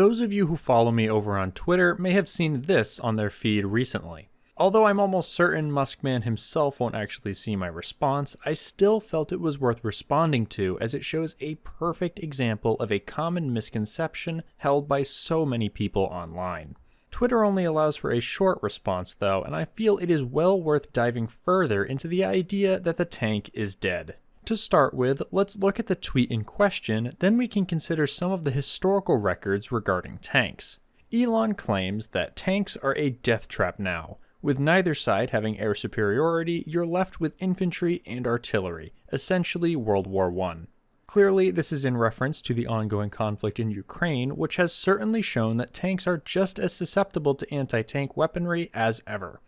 Those of you who follow me over on Twitter may have seen this on their feed recently. Although I'm almost certain Muskman himself won't actually see my response, I still felt it was worth responding to as it shows a perfect example of a common misconception held by so many people online. Twitter only allows for a short response though, and I feel it is well worth diving further into the idea that the tank is dead. To start with, let's look at the tweet in question, then we can consider some of the historical records regarding tanks. Elon claims that tanks are a death trap now. With neither side having air superiority, you're left with infantry and artillery, essentially World War I. Clearly, this is in reference to the ongoing conflict in Ukraine, which has certainly shown that tanks are just as susceptible to anti-tank weaponry as ever.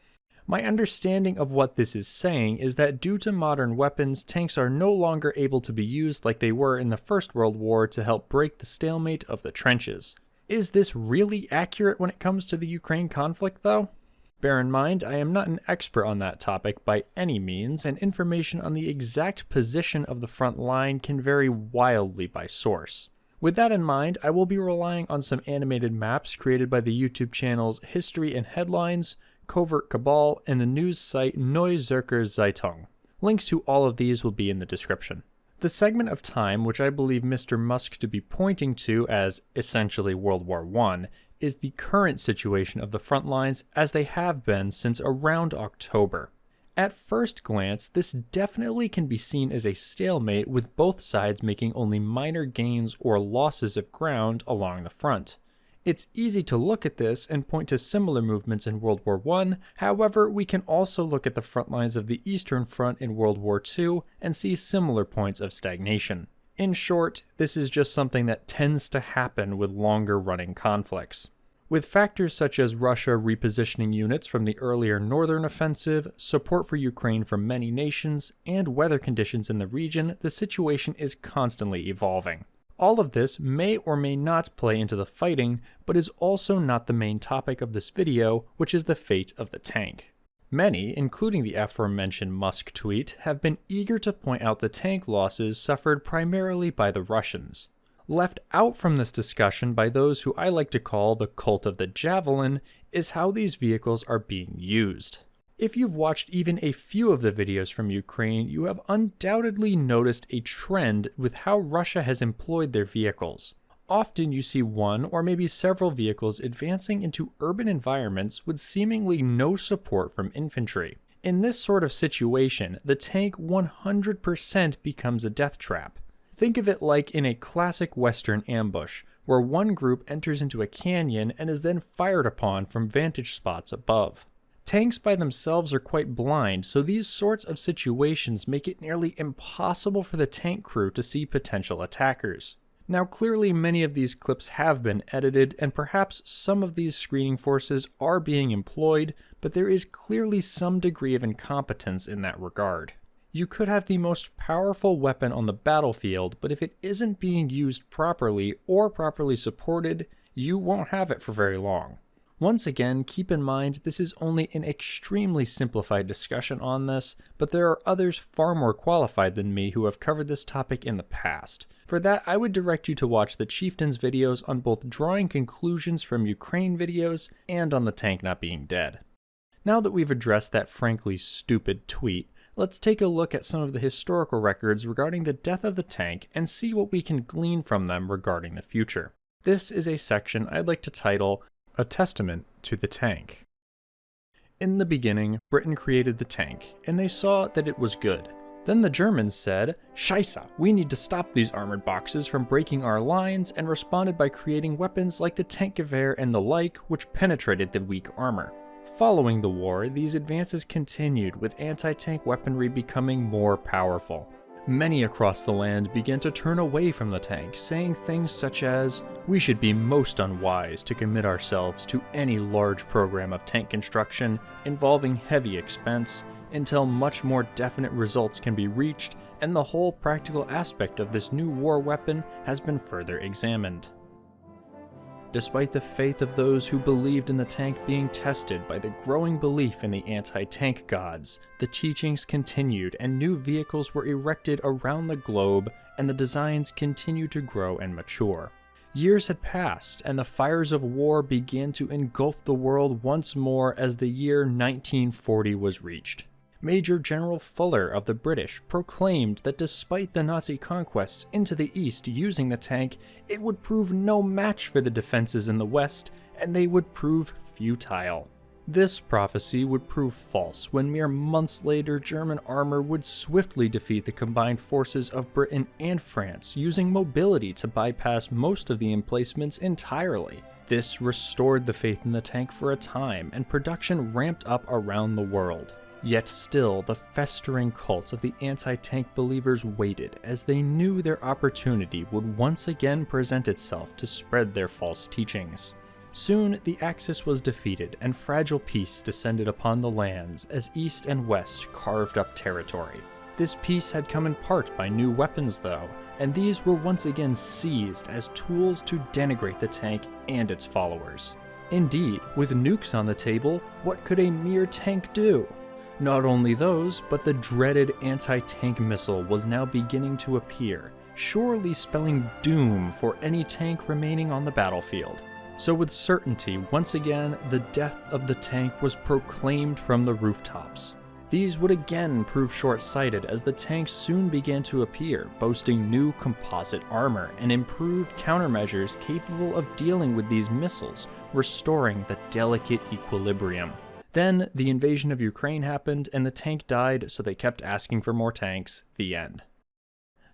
My understanding of what this is saying is that due to modern weapons, tanks are no longer able to be used like they were in the First World War to help break the stalemate of the trenches. Is this really accurate when it comes to the Ukraine conflict, though? Bear in mind, I am not an expert on that topic by any means, and information on the exact position of the front line can vary wildly by source. With that in mind, I will be relying on some animated maps created by the YouTube channels History and Headlines, Covert Cabal, and the news site Neue Zürcher Zeitung. Links to all of these will be in the description. The segment of time which I believe Mr. Musk to be pointing to as essentially World War I is the current situation of the front lines as they have been since around October. At first glance, this definitely can be seen as a stalemate with both sides making only minor gains or losses of ground along the front. It's easy to look at this and point to similar movements in World War I, however, we can also look at the front lines of the Eastern Front in World War II and see similar points of stagnation. In short, this is just something that tends to happen with longer running conflicts. With factors such as Russia repositioning units from the earlier northern offensive, support for Ukraine from many nations, and weather conditions in the region, the situation is constantly evolving. All of this may or may not play into the fighting, but is also not the main topic of this video, which is the fate of the tank. Many, including the aforementioned Musk tweet, have been eager to point out the tank losses suffered primarily by the Russians. Left out from this discussion by those who I like to call the cult of the javelin is how these vehicles are being used. If you've watched even a few of the videos from Ukraine, you have undoubtedly noticed a trend with how Russia has employed their vehicles. Often you see one or maybe several vehicles advancing into urban environments with seemingly no support from infantry. In this sort of situation, the tank 100% becomes a death trap. Think of it like in a classic Western ambush, where one group enters into a canyon and is then fired upon from vantage spots above. Tanks by themselves are quite blind, so these sorts of situations make it nearly impossible for the tank crew to see potential attackers. Now clearly many of these clips have been edited, and perhaps some of these screening forces are being employed, but there is clearly some degree of incompetence in that regard. You could have the most powerful weapon on the battlefield, but if it isn't being used properly or properly supported, you won't have it for very long. Once again, keep in mind this is only an extremely simplified discussion on this, but there are others far more qualified than me who have covered this topic in the past. For that, I would direct you to watch the Chieftain's videos on both drawing conclusions from Ukraine videos and on the tank not being dead. Now that we've addressed that frankly stupid tweet, let's take a look at some of the historical records regarding the death of the tank and see what we can glean from them regarding the future. This is a section I'd like to title, A Testament to the Tank. In the beginning, Britain created the tank, and they saw that it was good. Then the Germans said, Scheiße, we need to stop these armored boxes from breaking our lines, and responded by creating weapons like the Tankgewehr and the like, which penetrated the weak armor. Following the war, these advances continued, with anti-tank weaponry becoming more powerful. Many across the land began to turn away from the tank, saying things such as, "We should be most unwise to commit ourselves to any large program of tank construction involving heavy expense until much more definite results can be reached and the whole practical aspect of this new war weapon has been further examined." Despite the faith of those who believed in the tank being tested by the growing belief in the anti-tank gods, the teachings continued and new vehicles were erected around the globe, and the designs continued to grow and mature. Years had passed, and the fires of war began to engulf the world once more as the year 1940 was reached. Major General Fuller of the British proclaimed that despite the Nazi conquests into the east using the tank, it would prove no match for the defenses in the west, and they would prove futile. This prophecy would prove false when mere months later German armor would swiftly defeat the combined forces of Britain and France using mobility to bypass most of the emplacements entirely. This restored the faith in the tank for a time, and production ramped up around the world. Yet still, the festering cult of the anti-tank believers waited as they knew their opportunity would once again present itself to spread their false teachings. Soon, the Axis was defeated and fragile peace descended upon the lands as East and West carved up territory. This peace had come in part by new weapons though, and these were once again seized as tools to denigrate the tank and its followers. Indeed, with nukes on the table, what could a mere tank do? Not only those, but the dreaded anti-tank missile was now beginning to appear, surely spelling doom for any tank remaining on the battlefield. So with certainty, once again, the death of the tank was proclaimed from the rooftops. These would again prove short-sighted as the tanks soon began to appear, boasting new composite armor and improved countermeasures capable of dealing with these missiles, restoring the delicate equilibrium. Then, the invasion of Ukraine happened and the tank died, so they kept asking for more tanks. The end.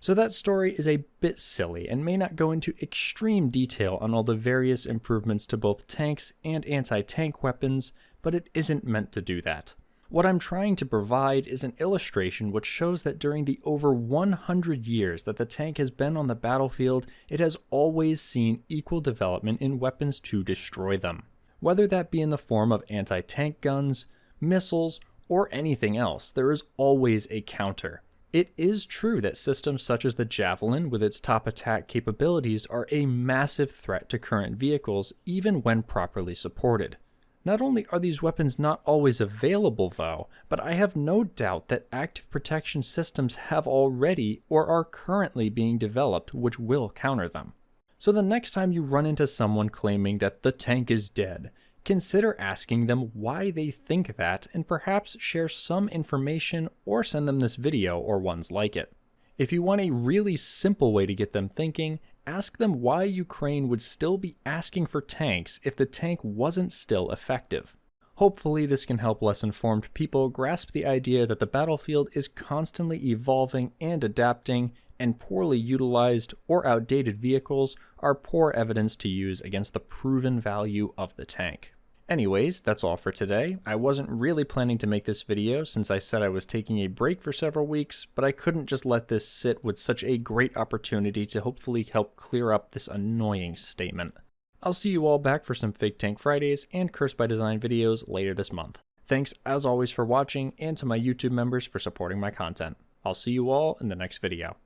So that story is a bit silly and may not go into extreme detail on all the various improvements to both tanks and anti-tank weapons, but it isn't meant to do that. What I'm trying to provide is an illustration which shows that during the over 100 years that the tank has been on the battlefield, it has always seen equal development in weapons to destroy them. Whether that be in the form of anti-tank guns, missiles, or anything else, there is always a counter. It is true that systems such as the Javelin with its top attack capabilities are a massive threat to current vehicles even when properly supported. Not only are these weapons not always available though, but I have no doubt that active protection systems have already or are currently being developed which will counter them. So the next time you run into someone claiming that the tank is dead, consider asking them why they think that and perhaps share some information or send them this video or ones like it. If you want a really simple way to get them thinking, ask them why Ukraine would still be asking for tanks if the tank wasn't still effective. Hopefully this can help less informed people grasp the idea that the battlefield is constantly evolving and adapting, and poorly utilized or outdated vehicles are poor evidence to use against the proven value of the tank. Anyways, that's all for today. I wasn't really planning to make this video since I said I was taking a break for several weeks, but I couldn't just let this sit with such a great opportunity to hopefully help clear up this annoying statement. I'll see you all back for some Fake Tank Fridays and Curse by Design videos later this month. Thanks as always for watching, and to my YouTube members for supporting my content. I'll see you all in the next video.